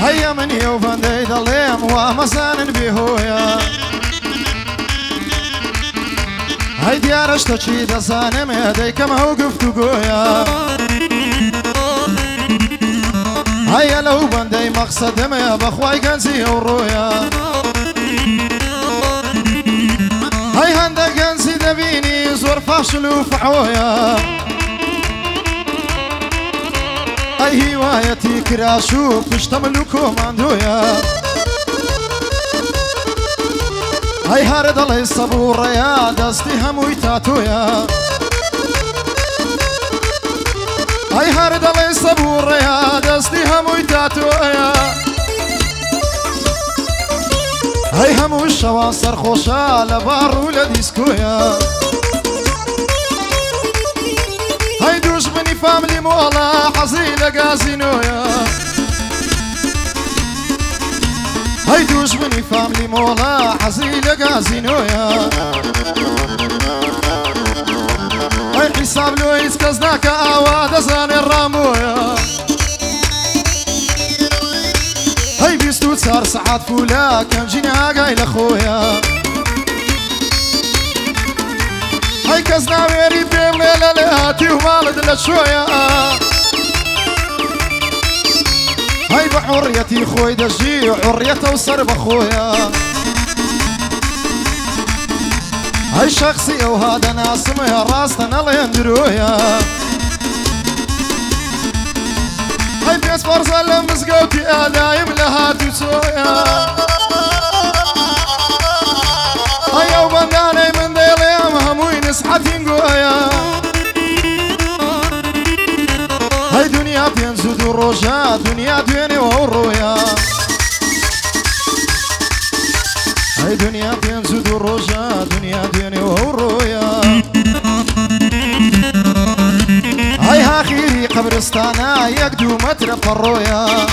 هيا من يوفن دي ضليم ومسان بهويا هاي ديارش تشيد سانم يدي كما وقفت قويا هيا لو بندي مقصد ما بخواي كنسي ورويا هاي هندا كنسي دبيني زور فاشل وفحويا هاي هوايتي كراشو بشتملو كوماندويا هاي هارد الله الصبور يا دستي هموي تاتويا هاي هارد الله الصبور يا دستي هموي تاتويا هاي همو الشواصر خوشا لبار ولديسكويا هاي دوش مني فاملي مولا حصيلة قازينويا هاي دوش مني فاملي مولا حصيلة قازينويا هاي حساب لويس كزناك آواد زان الرامويا هاي بيستو تسار ساعات فولا كم جينا قايل اخويا هاي كزنا ويري بيم ليلة لهاتي ومالد لشويا هاي بحريتي خوي دجي حريته وصرب اخويا هاي شخصي وهذا ناس ما راستنا الله يندرويا هاي بيس فرصة لمسقوتي دايم لهاتي وسويا هاي يوم بنداني من ديلي هموي نسحتي نقويا هاي دنيا بينزود الرجاء دنيا ديني ورويا هاي دنيا بينزود الرجاء دنيا ديني ورويا هاي هاخيري قبرستانا يقدو مترف الرويا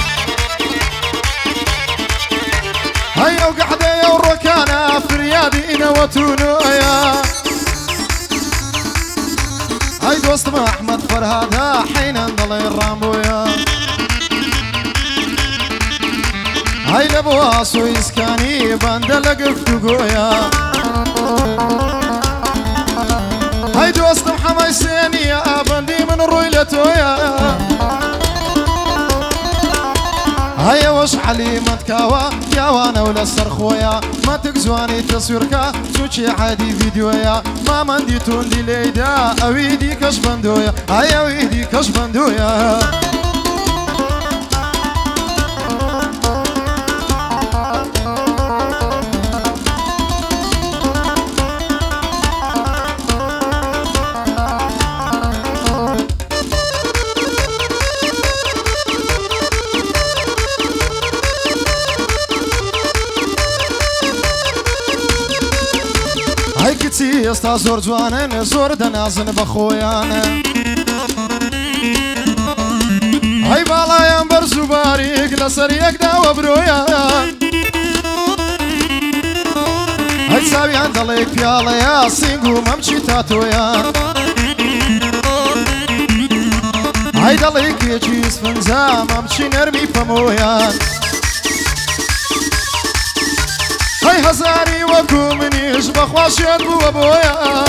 هاي وقعدة يا الركانة فريادي إنا وتونويا هاي دوست ما أحمد فرهادا حين انضلي الرامبويا هاي لبواسو إسكاني باندلق فتقويا هاي دوست محمد سينيا باندي من رويلتويا هيا وش حليمة كاوا يا وانا ولا السرخويا ما تقزواني تصويركا سوشي عادي فيديويا ما مندي توندي ليدا اويدي كش بندويا هيا ويدي كش بندويا هاي كتي استا زور جوانن زور دنازن بخويانا هاي بالا ينبر زباريك لسريك داو برويان هاي ساوي عند الله بيالا يا سينغو ممشي تاتويان هاي دليك يجيس فنزا ممشي نرمي فمويان هاي هزاري وكو منيش بخواشيان بو ابويا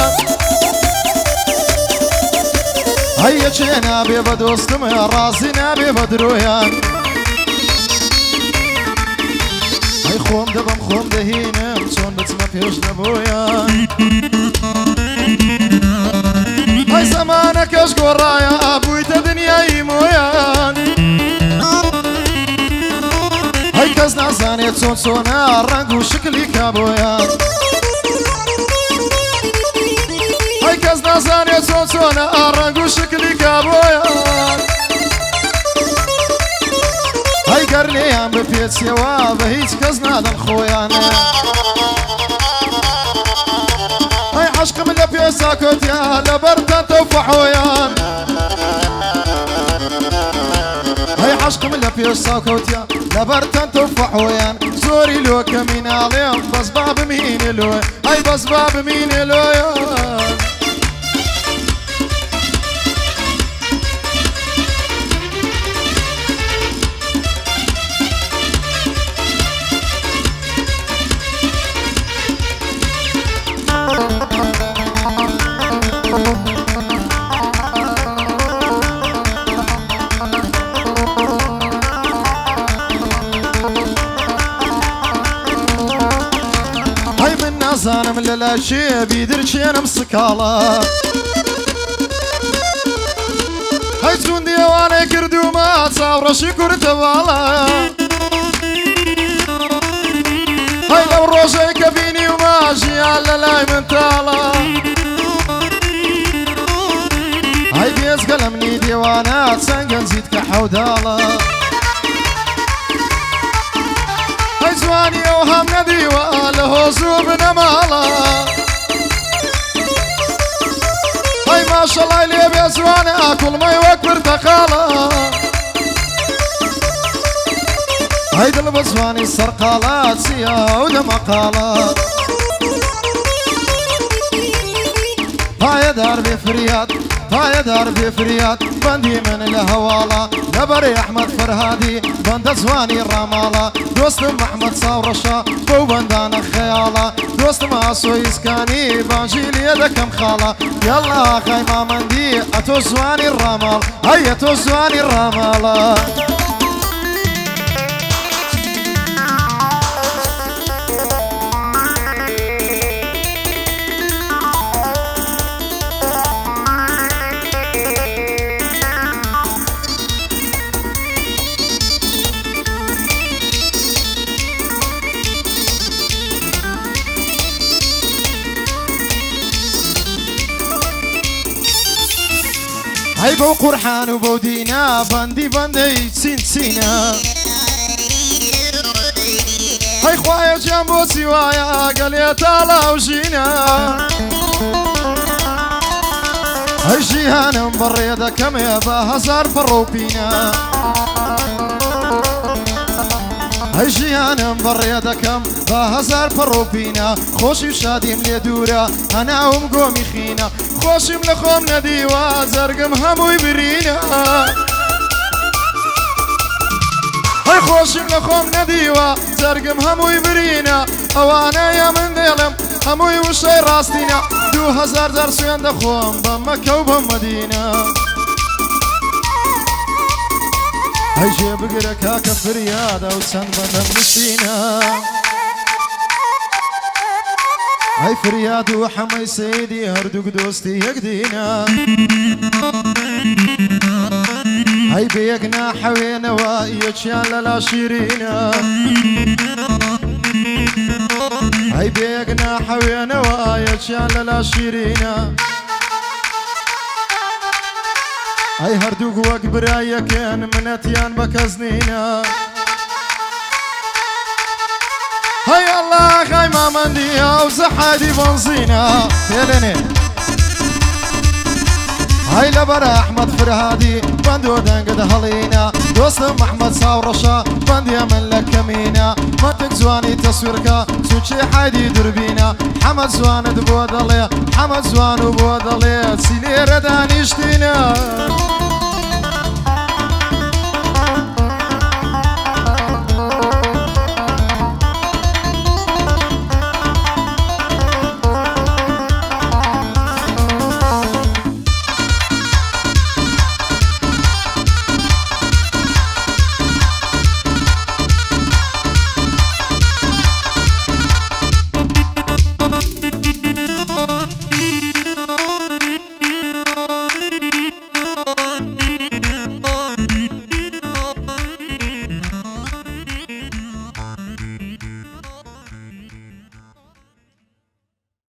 هاي يجينا بي بدوستم يا راسينا بي بدرويان هاي خوم دبم خوم دهينم شون بتسمى فيش نبويان هاي زمانك اشقو رايا ابوي تدنيا يمويان هاي كزنا زانيت صون صونا رنق وشكلي كابويا هاي كزنا زانيت صون صونا رنق وشكلي كابويا هاي قرني عم بفيت سوا بهيج كزنا دن خويانا هاي عشق من لبيسا كوتيا لبرتا توفحويان هاي عشق من لبيسا كوتيا لبرتن تفحويان زوري لو كمين عليهم بس باب مين لو هاي بس باب مين لو نزانم للاشي بيدرشينم سكالا هاي تون ديواني كردو ما تصاورشي كرت بالا هاي لو روجي كفيني وماشي على لاي من تالا هاي بيز قلمني ديوانات سنقن زيد كحودالا هاي زواني وهم نديوة له زوب نمالا هاي ما شاء الله اللي بيزوانا كل ما يوكبر تقالا هاي دل بزواني السرقالات سيا ودمقالات هاي دار بفريات هاي دار بفريات بندي من الهوالا نبري احمد فرهادي بند زواني الرماله دوست محمد صورشا بو بندانا خياله دوست ما سويس كاني بانجيلي يدكم خاله يلا خيمه مندي اتو زواني الرمال هيا اتو زواني الرماله هاي بو قرحان وبو دينا بندي بندي سين سينا هاي خوايا جنبو سوايا قال يا تالا وجينا هاي جيهان مبريدة كم يابا هزار فروبينا هاي جيهان مبريدة كم هزار فروبينا خوشي وشادي ملي دورا انا ومقومي خينا خوشم لخوم نديوا زرقم هموي برينا هاي خوشم لخوم نديوا زرقم هموي برينا اوانا يا من ديلم هموي وشي راستينا 2000 درس عند خوم بمكة وبمدينة هاي جيب قرك هاك فريادة وسن بدم نسينا هاي فرياد وحمي سيدي هردوك دوستي يقدينا هاي بيقنا حوينا ويتشال لا شيرينا هاي بيقنا حوينا ويتشال لا شيرينا هاي هردوك وكبرايا كان من اتيان بكزنينا هاي الله خيمة مندية وزحادي بنزينة يلني هاي لبرا احمد فرهادي بندو دنقد هلينا دوست محمد صورشا بندي من لك كمينا ما تكزواني تصويركا سوتشي حادي دربينا حمد زوان دبودالي حمد زوان وبودالي سيلي رداني اشتينا